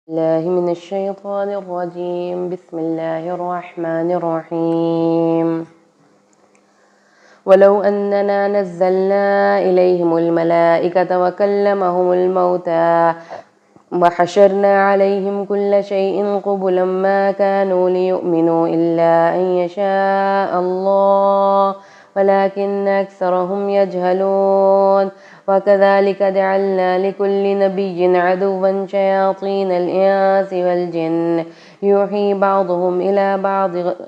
الله من الشيطان الرجيم. بسم الله الرحمن الرحيم. ولو أننا نزلنا إليهم الملائكة وكلمهم الموتى وحشرنا عليهم كل شيء قبلا ما كانوا ليؤمنوا إلا أن يشاء الله ولكن أكثرهم يجهلون. وكذلك جعلنا لكل نبي عدوا شياطين الإنس والجن يوحي بعضهم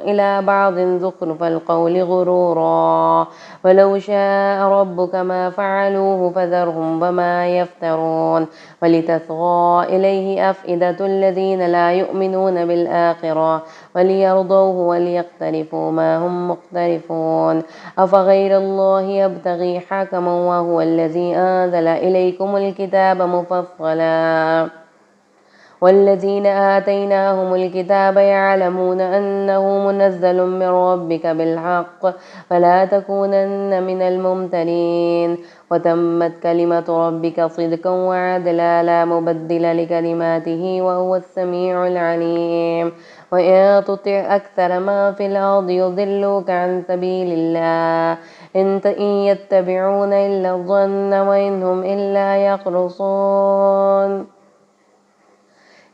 إلى بعض زخرف القول غرورا ولو شاء ربك ما فعلوه فذرهم وما يفترون ولتصغى إليه أفئدة الذين لا يؤمنون بالآخرة وليرضوه وليقترفوا ما هم مقترفون. أفغير الله يبتغي حكما وهو الذي أنزل إليكم الكتاب مفصلا والذين آتيناهم الكتاب يعلمون أنه منزل من ربك بالحق فلا تكونن من الممترين. وتمت كلمة ربك صدقا وعدلا لا مبدل لكلماته وهو السميع العليم. وإن تطع أكثر ما في الأرض يضلوك عن سبيل الله إن يتبعون إلا الظن وإن هم إلا يخرصون.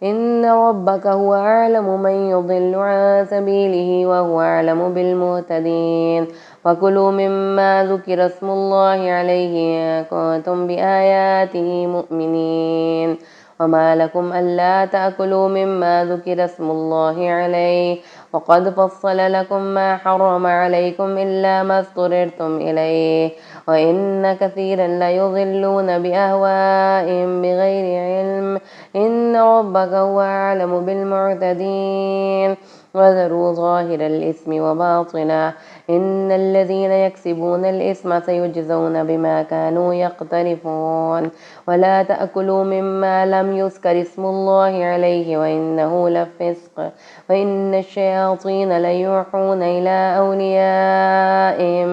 إن ربك هو أعلم من يضل عن سبيله وهو أعلم بالمهتدين. وكلوا مما ذكر اسم الله عليه إن كنتم بآياته مؤمنين. وما لكم ألا تأكلوا مما ذكر اسم الله عليه وقد فصل لكم ما حرم عليكم إلا ما اضطررتم إليه وإن كثيرا ليضلون بأهوائهم بغير علم إن ربك هو أعلم بالمعتدين. وذروا ظاهر الإثم وباطنه إن الذين يكسبون الإثم سيجزون بما كانوا يقترفون. ولا تأكلوا مما لم يذكر اسم الله عليه وإنه لفسق وإن الشياطين ليوحون إلى أوليائهم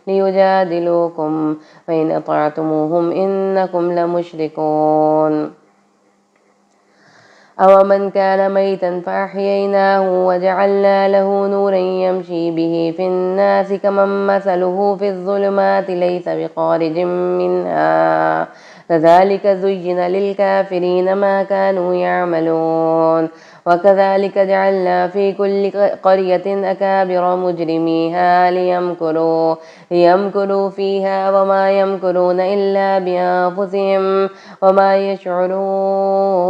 ليجادلوكم وإن أطعتموهم إنكم لمشركون. أومن كان ميتا فأحييناه وجعلنا له نورا يمشي به في الناس كمن مثله في الظلمات ليس بخارج منها كذلك زين للكافرين ما كانوا يعملون. وكذلك جعلنا في كل قرية أكابر مجرميها ليمكروا فيها وما يمكرون إلا بأنفسهم وما يشعرون.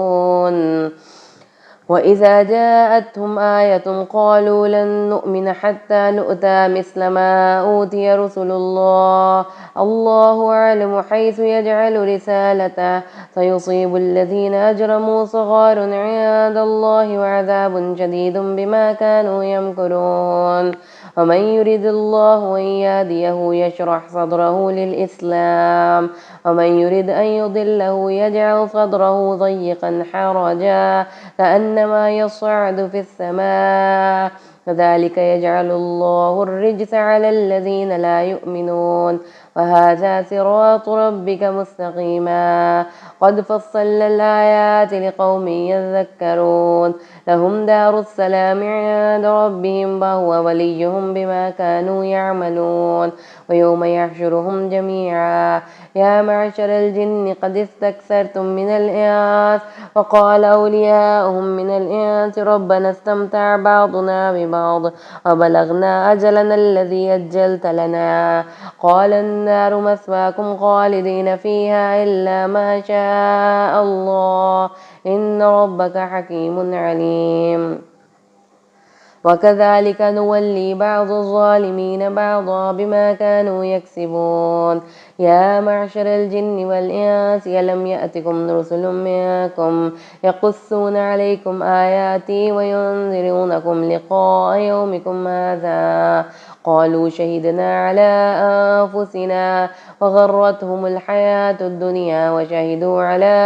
وإذا جاءتهم آية قالوا لن نؤمن حتى نؤتى مثل ما أوتي رسل الله الله أعلم حيث يجعل رسالته سيصيب الذين أجرموا صغار عند الله وعذاب شديد بما كانوا يمكرون. ومن يرد الله أن يهديه يشرح صدره للإسلام ومن يرد أن يضله يجعل صدره ضيقا حرجا كأنما يصعد في السماء كذلك يجعل الله الرجس على الذين لا يؤمنون. وهذا صراط ربك مستقيما قد فصلنا الآيات لقوم يذكرون. لهم دار السلام عند ربهم وهو وليهم بما كانوا يعملون. ويوم يحشرهم جميعا يا معشر الجن قد استكثرتم من الإنس وقال أولياؤهم من الإنس ربنا استمتع بعضنا ببعض وبلغنا أجلنا الذي أجلت لنا قال النار مثواكم خالدين فيها إلا ما شاء الله إن ربك حكيم عليم. وكذلك نولي بعض الظالمين بعضا بما كانوا يكسبون. يا معشر الجن والإنس ألم يأتكم رسل منكم يقصون عليكم آياتي وينذرونكم لقاء يومكم هذا قالوا شهدنا على أنفسنا وغرتهم الحياة الدنيا وشهدوا على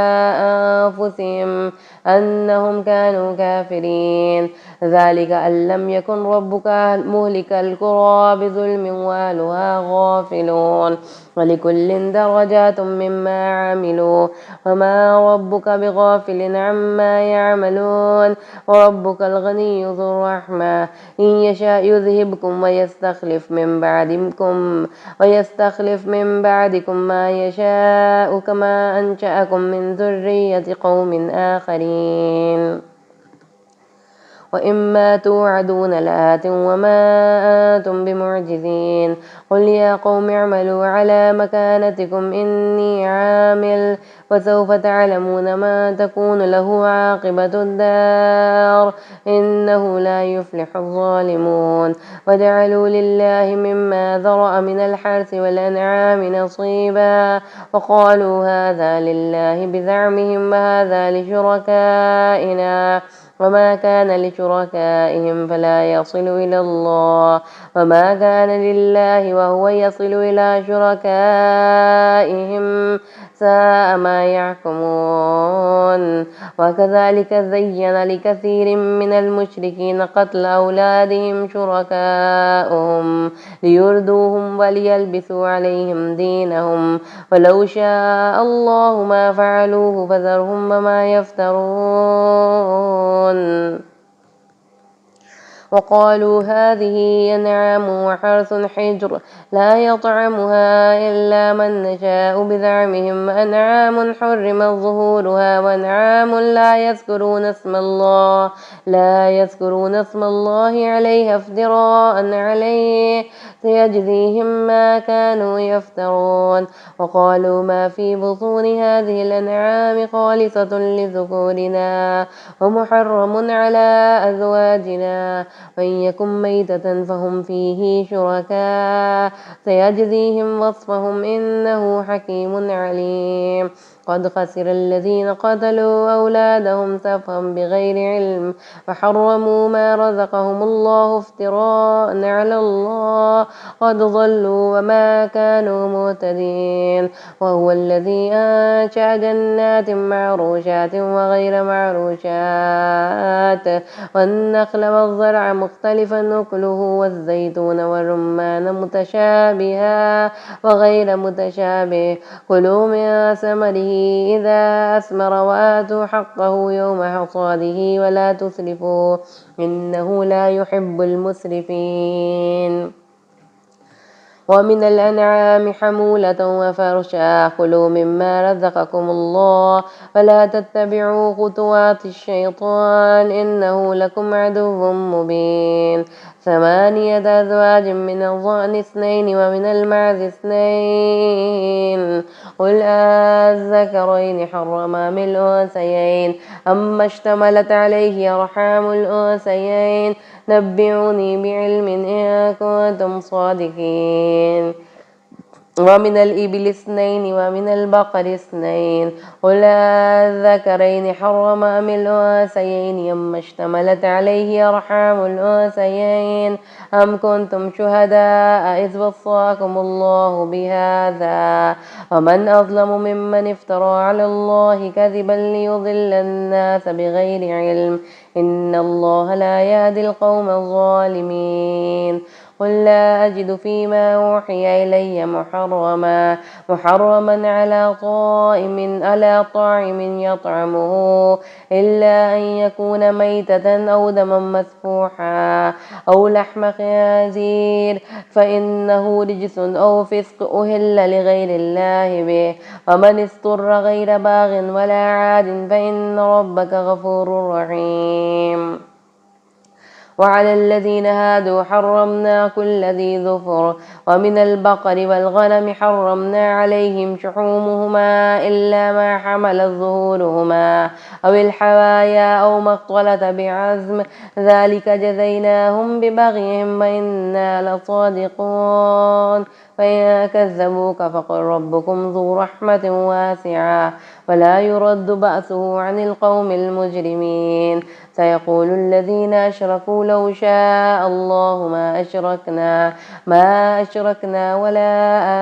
أنفسهم أنهم كانوا كافرين. ذلك أن لم يكن ربك مهلك القرى بظلم وأهلها غافلون. ولكل درجات مما عملوا وما ربك بغافل عما يعملون وربك الغني ذو الرحمة إن يشاء يذهبكم ويستخلف من بعدكم ما يشاء كما أنشأكم من ذرية قوم آخرين وإما توعدون لآت وما أنتم بمعجزين قل يا قوم اعملوا على مكانتكم إني عامل وسوف تعلمون ما تكون له عاقبة الدار إنه لا يفلح الظالمون وجعلوا لله مما ذرأ من الحرث والأنعام نصيبا وقالوا هذا لله بزعمهم وهذا لشركائنا وما كان لشركائهم فلا يصل إلى الله وما كان لله وهو يصل إلى شركائهم ساء ما يحكمون وكذلك زين لكثير من المشركين قتل أولادهم شركاؤهم ليردوهم وليلبسوا عليهم دينهم ولو شاء الله ما فعلوه فذرهم وما يفترون وقالوا هذه أنعام وحرث حجر لا يطعمها إلا من نشاء بزعمهم أنعام حرمت ظهورها وأنعام لا يذكرون اسم الله عليها افتراء عليه سيجزيهم ما كانوا يفترون وقالوا ما في بطون هذه الأنعام خالصة لذكورنا ومحرم على أزواجنا وإن يكن ميتة فهم فيه شركاء سيجزيهم وصفهم إنه حكيم عليم قد خسر الذين قتلوا أولادهم سفها بغير علم فحرموا ما رزقهم الله افتراء على الله قد ضلوا وما كانوا مهتدين وهو الذي أنشأ جنات معروشات وغير معروشات والنخل والزرع مختلفا أكله والزيتون والرمان متشابها وغير متشابه كلوا من ثمره إذا أثمر وآتوا حقه يوم حصاده ولا تسرفوا إنه لا يحب المسرفين ومن الأنعام حمولة وفرشا كلوا مما رزقكم الله ولا تتبعوا خطوات الشيطان إنه لكم عدو مبين 8 أزواج من الضأن 2 ومن المعز 2 قل الذكرين حرم أم الأنثيين أما اشتملت عليه أرحام الأنثيين نبئوني بعلم إن كنتم صادقين ومن الإبل 2 ومن البقر 2 قل الذكرين حرم أم الأنثيين أما اشتملت عليه أرحام الأنثيين أم كنتم شهداء إذ وصاكم الله بهذا ومن أظلم ممن افترى على الله كذبا ليضل الناس بغير علم إن الله لا يهدي القوم الظالمين قل لا أجد فيما أوحي إلي محرما على طاعم يطعمه إلا أن يكون ميتة أو دما مسفوحا أو لحم خنزير فإنه رجس أو فسق أهل لغير الله به ومن اضطر غير باغ ولا عاد فإن ربك غفور رحيم وعلى الذين هادوا حرمنا كل ذي ظفر ومن البقر والغنم حرمنا عليهم شحومهما إلا ما حملت ظهورهما أو الحوايا أو ما اختلط بعظم ذلك جزيناهم ببغيهم وإنا لصادقون فإن كذبوك فقل ربكم ذو رحمة واسعة ولا يرد بأسه عن القوم المجرمين سيقول الذين أشركوا لو شاء الله ما أشركنا ولا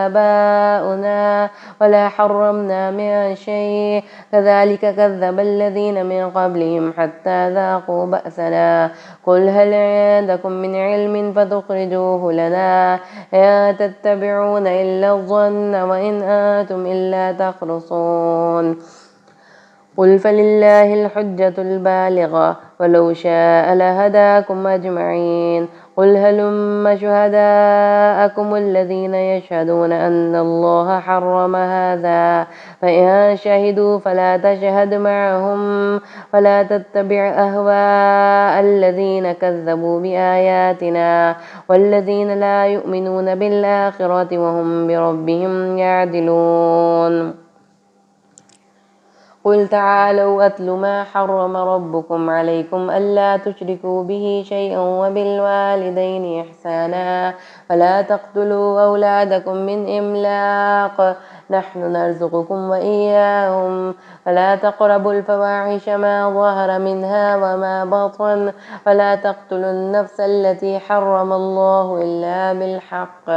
آباؤنا ولا حرمنا من شيء كذلك كذب الذين من قبلهم حتى ذاقوا بأسنا قل هل عندكم من علم فتخرجوه لنا إن تتبعون إلا الظن وإن أنتم إلا تخرصون قل فلله الحجة البالغة ولو شاء لهداكم أجمعين قل هلم شهداءكم الذين يشهدون أن الله حرم هذا فإن شهدوا فلا تشهد معهم ولا تتبع أهواء الذين كذبوا بآياتنا والذين لا يؤمنون بالآخرة وهم بربهم يعدلون قل تعالوا أتل ما حرم ربكم عليكم ألا تشركوا به شيئا وبالوالدين إحسانا ولا تقتلوا أولادكم من إملاق نحن نرزقكم وإياهم ولا تقربوا الفواحش ما ظهر منها وما بطن ولا تقتلوا النفس التي حرم الله إلا بالحق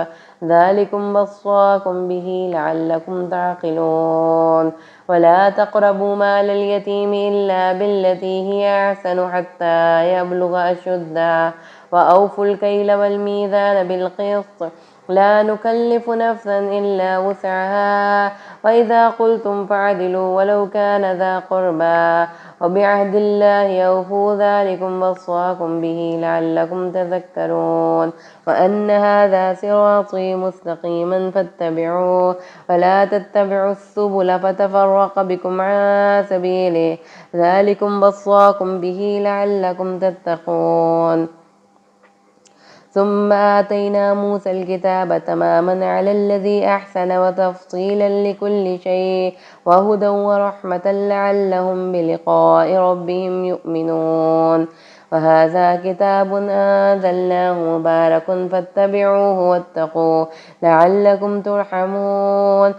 ذلكم وصاكم به لعلكم تعقلون ولا تقربوا مال اليتيم إلا بالتي هي أحسن حتى يبلغ أشده وأوفوا الكيل والميزان بالقسط لا نكلف نفسا إلا وسعها وإذا قلتم فعدلوا ولو كان ذا قربى وبعهد الله أوفوا ذلكم وصاكم به لعلكم تذكرون وأن هذا صراطي مستقيما فاتبعوه ولا تتبعوا السبل فتفرق بكم عن سبيله ذلكم وصاكم به لعلكم تتقون ثم آتينا موسى الكتاب تماما على الذي أحسن وتفصيلا لكل شيء وهدى ورحمة لعلهم بلقاء ربهم يؤمنون وهذا كتاب أنزلناه مبارك فاتبعوه واتقوا لعلكم ترحمون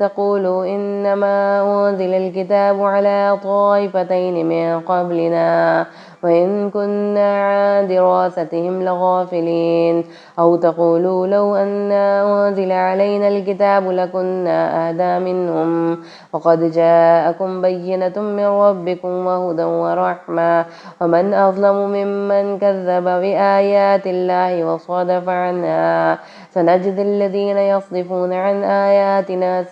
تقولوا إنما أنزل الكتاب على طائفتين من قبلنا وإن كنا عن دراستهم لغافلين أو تقولوا لو أن أنزل علينا الكتاب لكنا أهدى منهم وقد جاءكم بينة من ربكم وهدى ورحمة ومن أظلم ممن كذب بآيات الله وصدف عنها سنجزي الذين يصدفون عن آياتنا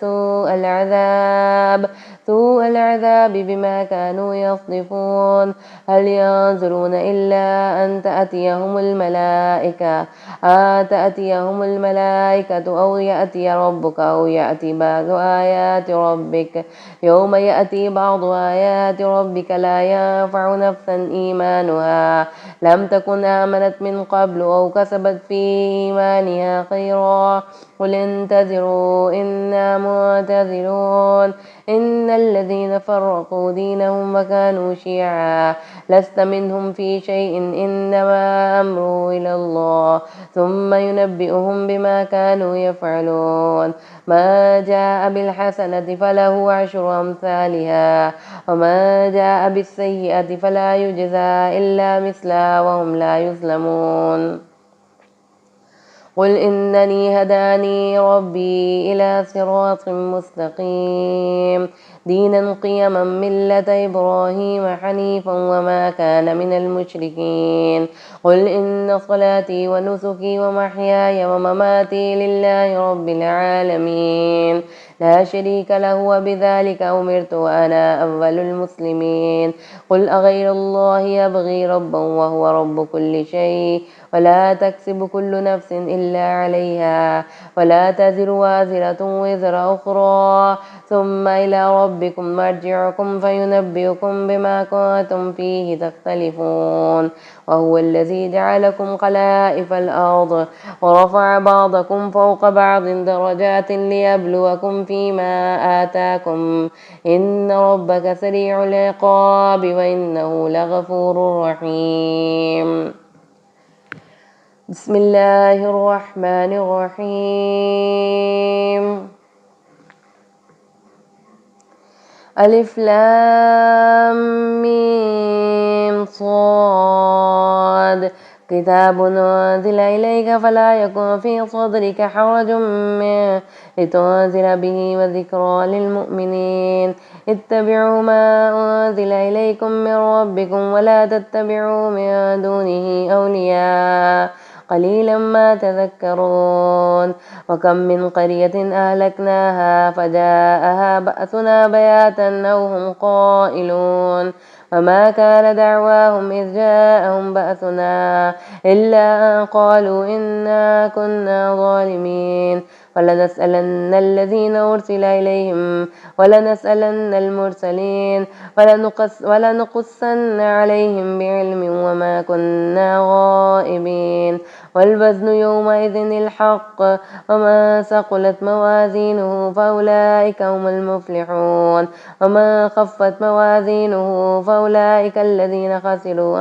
سوء العذاب بما كانوا يصدفون هل ينظرون إلا أن تأتيهم الملائكة أو يأتي ربك أو يأتي بعض آيات ربك يوم يأتي بعض آيات ربك لا ينفع نفسا إيمانها لم تكن آمنت من قبل أو كسبت في إيمانها خيرا قل انتظروا إنا منتظرون إن الذين فرقوا دينهم وكانوا شيعا لست منهم في شيء إنما أمره إلى الله ثم ينبئهم بما كانوا يفعلون ما جاء بالحسنة فله عشر أمثالها وما جاء بالسيئة فلا يجزى إلا مثلها وهم لا يظلمون قل إنني هداني ربي إلى صراط مستقيم دينا قيما ملة إبراهيم حنيفا وما كان من المشركين قل إن صلاتي ونسكي ومحياي ومماتي لله رب العالمين لا شريك له وبذلك أمرت وأنا أول المسلمين قل أغير الله يبغي ربا وهو رب كل شيء ولا تكسب كل نفس إلا عليها ولا تزر وازرة وزر أخرى ثم إلى ربكم مرجعكم فينبئكم بما كنتم فيه تختلفون وهو الذي جعلكم خلائف الأرض ورفع بعضكم فوق بعض درجات ليبلوكم فيما آتاكم إن ربك سريع العقاب وإنه لغفور رحيم بسم الله الرحمن الرحيم ألف لام ميم صاد كتاب أنزل إليك فلا يكن في صدرك حرج منه لتنذر به وذكرى للمؤمنين اتبعوا ما أنزل إليكم من ربكم ولا تتبعوا من دونه أولياء قليلا ما تذكرون وكم من قرية أهلكناها فجاءها بأسنا بياتا أو هم قائلون وما كان دعواهم إذ جاءهم بأسنا إلا أن قالوا إنا كنا ظالمين ولنسألن الذين أرسل إليهم ولنسألن المرسلين ولنقصن عليهم بعلم وما كنا غائبين والوزن يومئذ الحق وما ثقلت موازينه فأولئك هم المفلحون وما خفت موازينه فأولئك الذين خسروا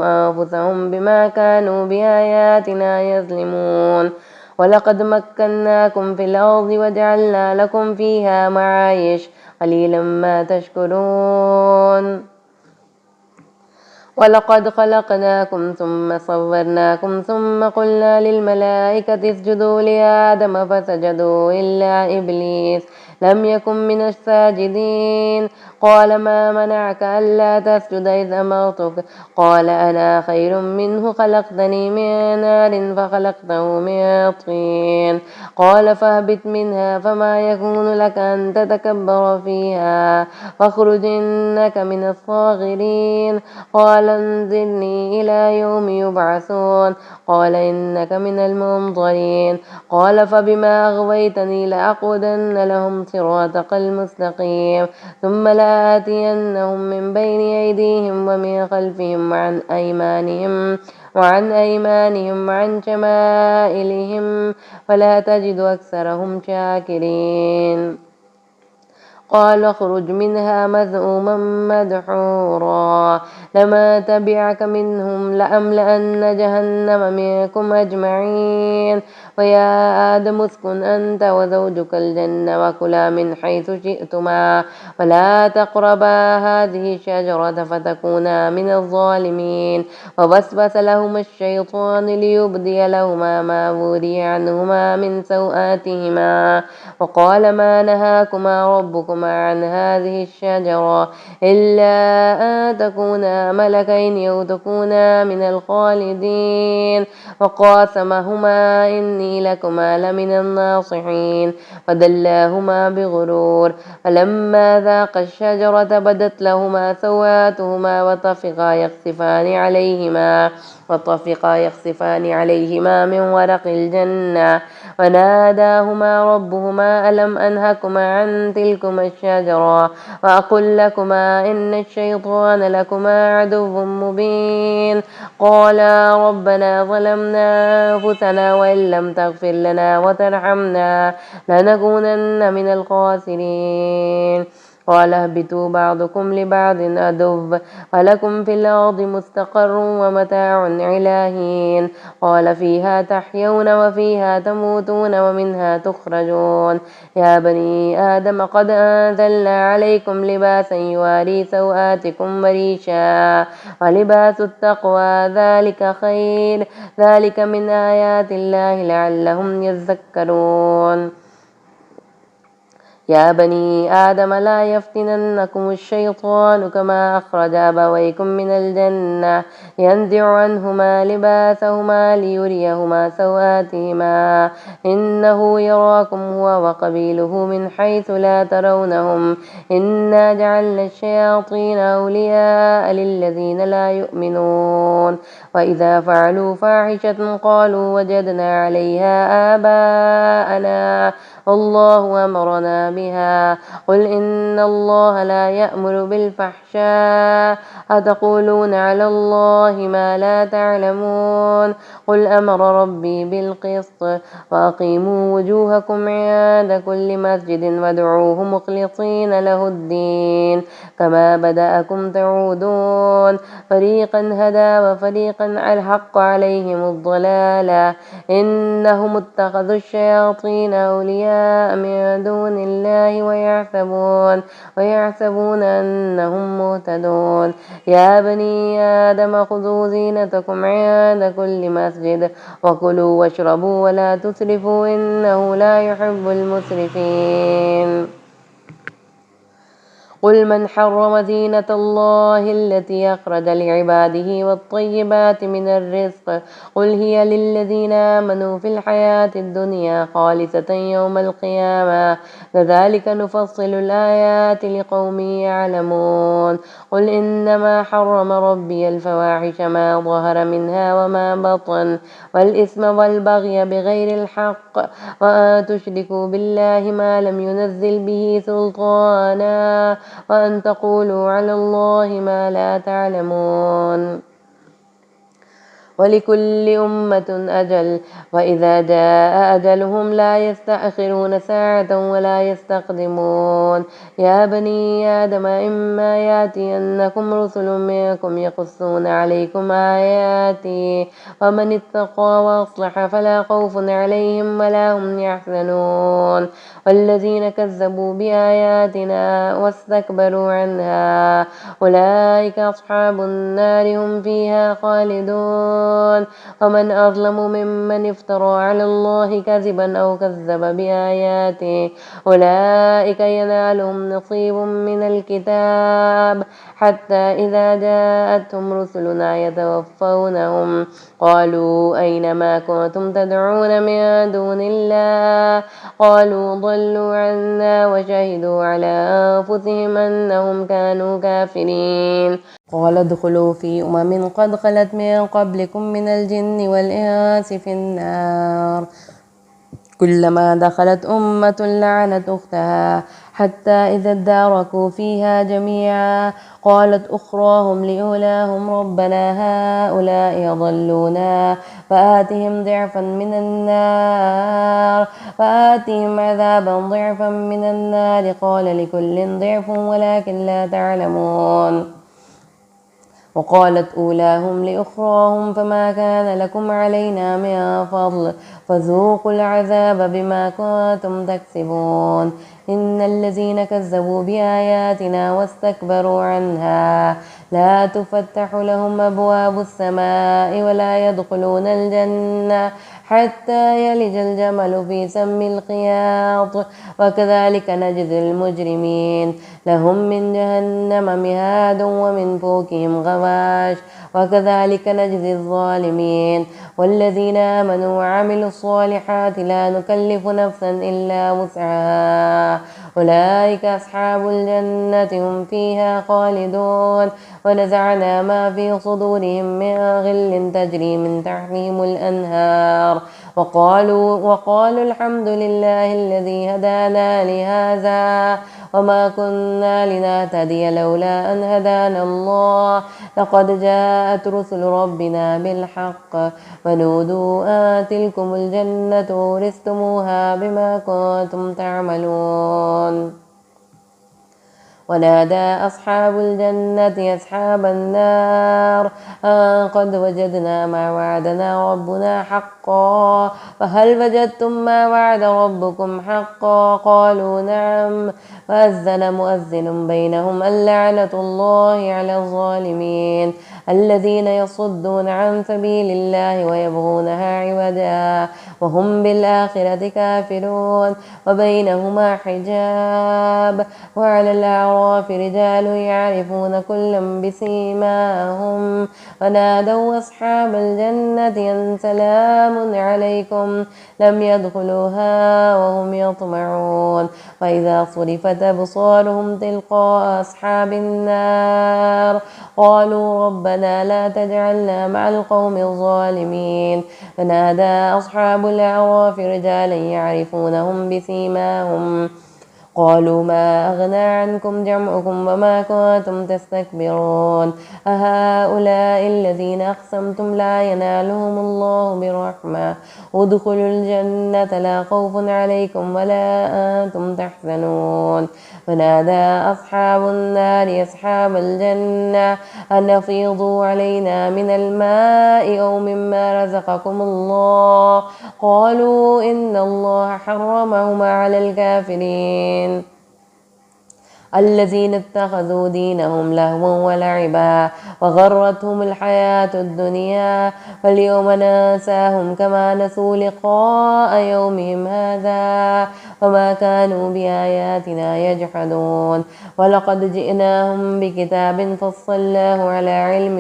أنفسهم بما كانوا بآياتنا يظلمون ولقد مكناكم في الأرض وجعلنا لكم فيها معايش قليلا ما تشكرون ولقد خلقناكم ثم صورناكم ثم قلنا للملائكة اسجدوا لآدم فسجدوا إلا إبليس لم يكن من الساجدين قال ما منعك ألا تسجد إذ أمرتك قال أنا خير منه خلقتني من نار فخلقته من طين قال فاهبط منها فما يكون لك أن تتكبر فيها فاخرج إنك من الصاغرين قال انظرني إلى يوم يبعثون قال إنك من المنظرين قال فبما أغويتني لأقعدن لهم صراطك المستقيم ثم لآتينهم من بين أيديهم ومن خلفهم وعن أيمانهم وعن شمائلهم ولا تجد أكثرهم شاكرين قال اخرج منها مذءوما مدحورا لما تبعك منهم لأملأن جهنم منكم أجمعين ويا آدم اسكن أنت وزوجك الجنة وكلا من حيث شئتما ولا تقربا هذه الشجرة فتكونا من الظالمين ووسوس لهما الشيطان ليبدي لهما ما وري عنهما من سوآتهما وقال ما نهاكما ربكما عن هذه الشجرة إلا أن تكونا ملكين أو تكونا من الخالدين وقاسمهما إني لكما لمن الناصحين فدلاهما بغرور فلما ذاقا الشجرة بدت لهما سواتهما وطفقا يخصفان عليهما من ورق الجنة وناداهما ربهما ألم أنهكما عن تلكما الشجرة وأقل لكما إن الشيطان لكما عدو مبين قالا ربنا ظلمنا أنفسنا وإن لم تغفر لنا وترحمنا لنكونن من الخاسرين قال اهبطوا بعضكم لبعض عدو ولكم في الأرض مستقر ومتاع إلى حين قال فيها تحيون وفيها تموتون ومنها تخرجون يا بني آدم قد أنزلنا عليكم لباسا يواري سوآتكم وريشا ولباس التقوى ذلك خير ذلك من آيات الله لعلهم يذكرون يا بني آدم لا يفتننكم الشيطان كما أخرج أبويكم من الجنة ينزع عنهما لباسهما ليريهما سوآتهما إنه يراكم هو وقبيله من حيث لا ترونهم إنا جعلنا الشياطين أولياء للذين لا يؤمنون وإذا فعلوا فاحشة قالوا وجدنا عليها آباءنا الله أمرنا بها قل إن الله لا يأمر بالفحشاء أتقولون على الله ما لا تعلمون قل أمر ربي بالقسط وأقيموا وجوهكم عند كل مسجد وادعوه مخلصين له الدين كما بدأكم تعودون فريقا هدى وفريقا الحق عليهم الضلالة إنهم اتخذوا الشياطين أولياء من دون الله ويحسبون أنهم مهتدون يا بني آدم خذوا زينتكم عند كل مسجد وكلوا واشربوا ولا تسرفوا إنه لا يحب المسرفين قل من حرم زينة الله التي أخرج لعباده والطيبات من الرزق قل هي للذين آمنوا في الحياة الدنيا خالصة يوم القيامة كذلك نفصل الآيات لقوم يعلمون قل إنما حرم ربي الفواحش ما ظهر منها وما بطن والإثم والبغي بغير الحق وأن تشركوا بالله ما لم ينزل به سلطانا وأن تقولوا على الله ما لا تعلمون ولكل أمة أجل وإذا جاء أجلهم لا يستأخرون ساعة ولا يستقدمون يا بني آدم إما يأتينكم رسل منكم يقصون عليكم آياتي ومن اتقى وأصلح فلا خوف عليهم ولا هم يحزنون والذين كذبوا بآياتنا واستكبروا عنها أولئك أصحاب النار هم فيها خالدون ومن أظلم ممن افترى على الله كذبا أو كذب بآياته أولئك ينالهم نصيب من الكتاب حتى إذا جاءتهم رسلنا يتوفونهم قالوا أين ما كنتم تدعون من دون الله قالوا ضلوا عنا وشهدوا على أنفسهم أنهم كانوا كافرين قال ادخلوا في أمم قد خلت من قبلكم من الجن والإنس في النار كلما دخلت أمة لعنت أختها حتى إذا اداركوا فيها جميعا قالت أخراهم لأولاهم ربنا هؤلاء يضلونا فآتهم عذابا ضعفا من النار قال لكل ضعف ولكن لا تعلمون وقالت أولاهم لأخراهم فما كان لكم علينا من فضل فذوقوا العذاب بما كنتم تكسبون إن الذين كذبوا بآياتنا واستكبروا عنها لا تفتح لهم أبواب السماء ولا يدخلون الجنة حتى يلج الجمل في سم الخياط وكذلك نجزي المجرمين لهم من جهنم مهاد ومن فوقهم غواش وكذلك نجزي الظالمين والذين آمنوا وعملوا الصالحات لا نكلف نفسا إلا وسعها أولئك أصحاب الجنة هم فيها خالدون ونزعنا ما في صدورهم من غل تجري من تحتهم الأنهار وقالوا الحمد لله الذي هدانا لهذا وما كنا لنهتدي لولا أن هدانا الله لقد جاءت رسل ربنا بالحق ونودوا أن تلكم الجنة أورثتموها بما كنتم تعملون ونادى أصحاب الجنة أصحاب النار أن قد وجدنا ما وعدنا ربنا حقا فهل وجدتم ما وعد ربكم حقا قالوا نعم وأذن مؤذن بينهم اللعنة الله على الظالمين الذين يصدون عن سبيل الله ويبغونها عوجا وهم بالآخرة كافرون وبينهما حجاب وعلى الأعراف رجال يعرفون كلا بسيماهم ونادوا أصحاب الجنة أن سلام عليكم لم يدخلوها وهم يطمعون وإذا صرفت أبصارهم تلقاء أصحاب النار قالوا ربنا لا تجعلنا مع القوم الظالمين فنادى أصحاب الأعراف رجالا يعرفونهم بسيماهم قالوا ما أغنى عنكم جمعكم وما كنتم تستكبرون أهؤلاء الذين أقسمتم لا ينالهم الله برحمة ادخلوا الجنة لا خوف عليكم ولا أنتم تحزنون ونادى أصحاب النار أصحاب الجنة أن أفيضوا علينا من الماء أو مما رزقكم الله قالوا إن الله حرمهما على الكافرين الذين اتخذوا دينهم لهوا ولعبا وغرتهم الحياة الدنيا فاليوم ننساهم كما نسوا لقاء يومهم هذا وما كانوا بآياتنا يجحدون ولقد جئناهم بكتاب فصلناه على علم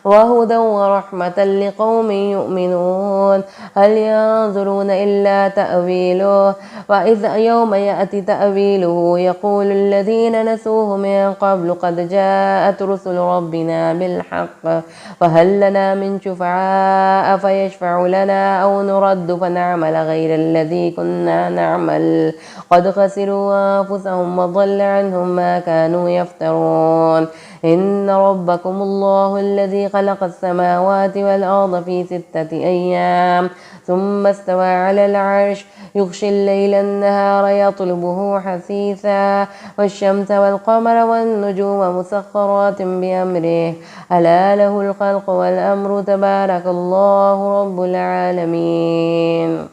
وهدى ورحمة لقوم يؤمنون هل ينظرون إلا تأويله وإذا يوم يأتي تأويله يقول الذين نسوه من قبل قد جاءت رسل ربنا بالحق وهل لنا من شفعاء فيشفع لنا أو نرد فنعمل غير الذي كنا نعمل قد خسروا أنفسهم وضل عنهم ما كانوا يفترون إن ربكم الله الذي خلق السماوات والأرض في 6 أيام ثم استوى على العرش يغشي الليل النهار يطلبه حثيثا والشمس والقمر والنجوم مسخرات بأمره ألا له الخلق والأمر تبارك الله رب العالمين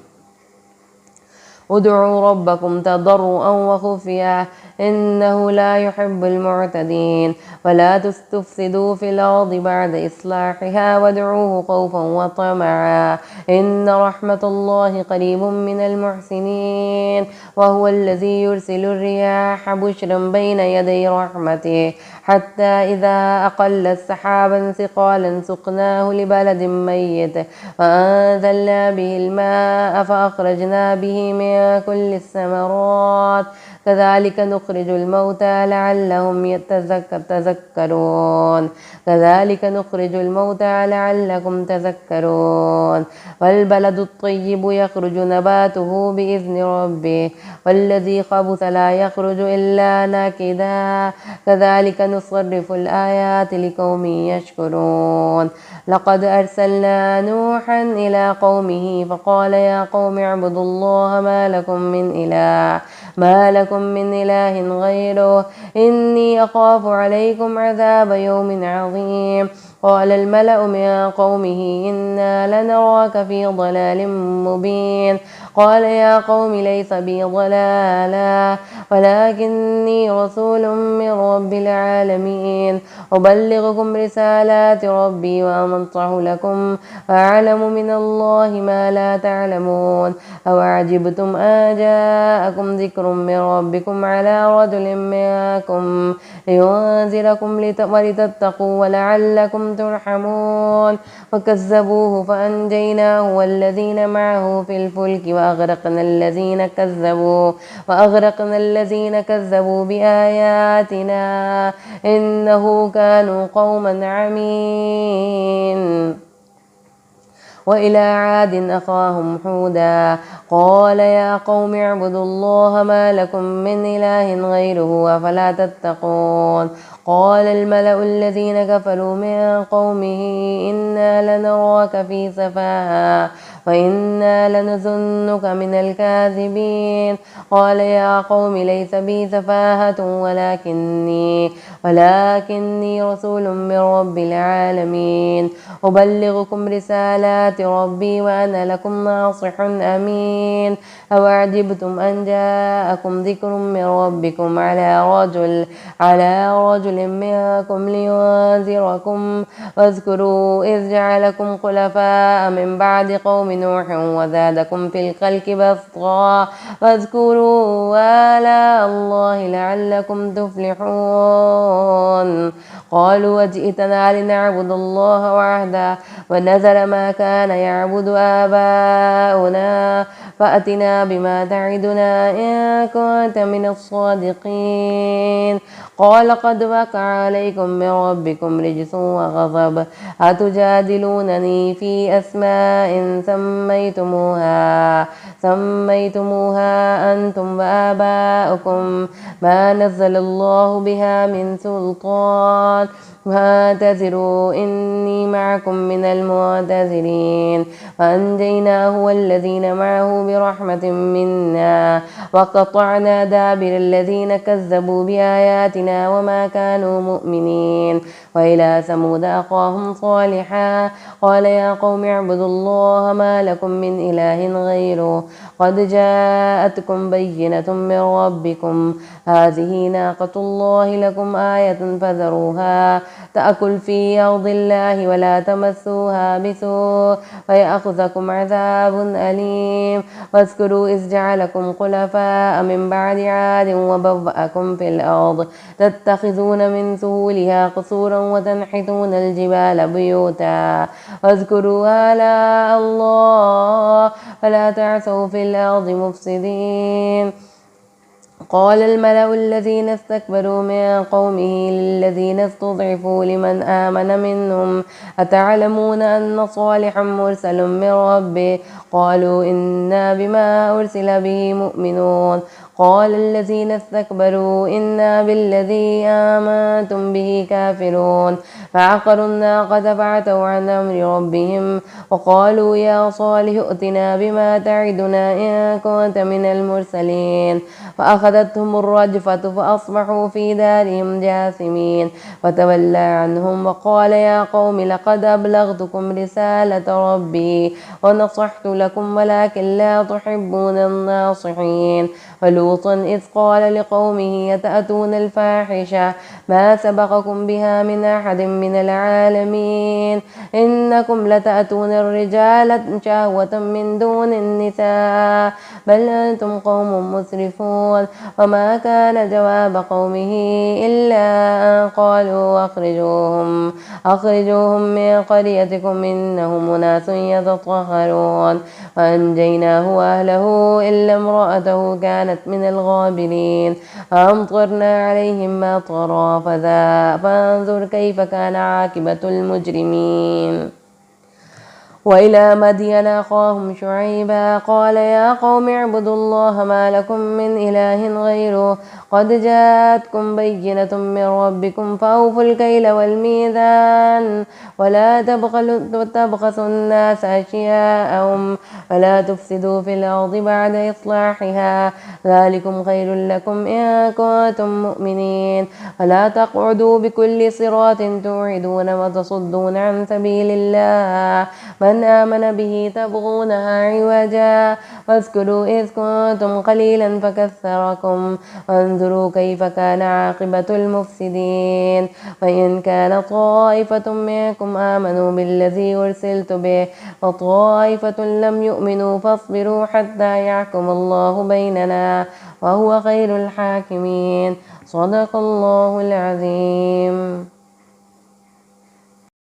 ادعوا ربكم تضرعا وخفيا إنه لا يحب المعتدين ولا تستفسدوا في الأرض بعد إصلاحها وادعوه خوفا وطمعا إن رحمة الله قريب من المحسنين وهو الذي يرسل الرياح بشرا بين يدي رحمته حتى إذا أقلت سحابا ثقالا سقناه لبلد ميت وأنزلنا به الماء فأخرجنا به من كل الثمرات كذلك نخرج الموتى لعلهم تذكرون والبلد الطيب يخرج نباته بإذن ربه والذي خبث لا يخرج إلا نكدا كذلك نصرف الآيات لقوم يشكرون لقد أرسلنا نوحا إلى قومه فقال يا قوم اعبدوا الله ما لكم من إله غيره إني أخاف عليكم عذاب يوم عظيم قال الملأ من قومه إنا لنراك في ضلال مبين قال يا قوم ليس بي ضلالة ولكني رسول من رب العالمين أبلغكم رسالات ربي وأنصح لكم وأعلم من الله ما لا تعلمون أوعجبتم أن جاءكم ذكر من ربكم على رجل منكم لينذركم ولتتقوا ولعلكم ترحمون وكذبوه فأنجيناه والذين معه في الفلك وأغرقنا الذين كذبوا بآياتنا إنه كانوا قوما عمين وإلى عاد أخاهم هودا قال يا قوم اعبدوا الله ما لكم من إله غيره أفلا تتقون قال الملأ الذين كفروا من قومه إنا لنراك في سفاهة وإنا لنظنك من الكاذبين قال يا قوم ليس بي سفاهة ولكني رسول من رب العالمين أبلغكم رسالات ربي وأنا لكم ناصح أمين أوعجبتم أن جاءكم ذكر من ربكم على رجل منكم لينذركم واذكروا إذ جعلكم خلفاء من بعد قوم نوح وزادكم في الخلق بسطا واذكروا آلاء الله لعلكم تفلحون قالوا وجئتنا لنعبد الله وحده ونذر ما كان يعبد آباؤنا فأتنا بما تعدنا إن كنت من الصادقين قال قد وقع عليكم من ربكم رجس وغضب أتجادلونني في أسماء سميتموها أنتم وآباؤكم ما نزل الله بها من سلطان واعتذروا إني معكم من المعتذرين فأنجيناه والذين معه برحمة منا وقطعنا دابر الذين كذبوا بآياتنا وما كانوا مؤمنين وإلى ثمود أخاهم صالحا قال يا قوم اعبدوا الله ما لكم من إله غيره قد جاءتكم بينة من ربكم هذه ناقة الله لكم آية فذروها تأكل في أرض الله ولا تمسوها بسوء فيأخذكم عذاب أليم واذكروا إذ جعلكم خلفاء من بعد عاد وبوأكم في الأرض تتخذون من سهولها قصورا وتنحتون الجبال بيوتا واذكروا آلاء الله فلا تعثوا في الأرض مفسدين. قال الملأ الذين استكبروا من قومه للذين استضعفوا لمن آمن منهم أتعلمون أن صالحا مرسل من ربه قالوا إنا بما أرسل به مؤمنون قال الذين استكبروا إنا بالذي آمنتم به كافرون فعقروا الناقة فعتوا عن أمر ربهم وقالوا يا صالح ائتنا بما تعدنا إن كنت من المرسلين فأخذتهم الرجفة فأصبحوا في دارهم جاثمين فتولى عنهم وقال يا قوم لقد أبلغتكم رسالة ربي ونصحت لكم ولكن لا تحبون الناصحين. ولوطا إذ قال لقومه أتأتون الفاحشة ما سبقكم بها من أحد من العالمين إنكم لتأتون الرجال شهوة من دون النساء بل أنتم قوم مسرفون. وما كان جواب قومه إلا أن قالوا أخرجوهم من قريتكم إنهم أناس يتطهرون وأنجيناه وأهله إلا امرأته كانت من الغابرين فأمطرنا عليهم مطرا فانظر كيف كان عاقبة المجرمين. وإلى مدين أخاهم شعيبا قال يا قوم اعبدوا الله ما لكم من إله غيره قد جاءتكم بينة من ربكم فأوفوا الكيل والميزان ولا تبخسوا الناس أشياءهم ولا تفسدوا في الأرض بعد إصلاحها ذلكم خير لكم إن كنتم مؤمنين. ولا تقعدوا بكل صراط توعدون وتصدون عن سبيل الله من آمن به تبغونها عوجا واذكروا إذ كنتم قليلا فكثركم وانظروا كيف كان عاقبة المفسدين. وإن كان طائفة منكم آمنوا بالذي أرسلت به وطائفة لم يؤمنوا فاصبروا حتى يحكم الله بيننا وهو خير الحاكمين. صدق الله العظيم.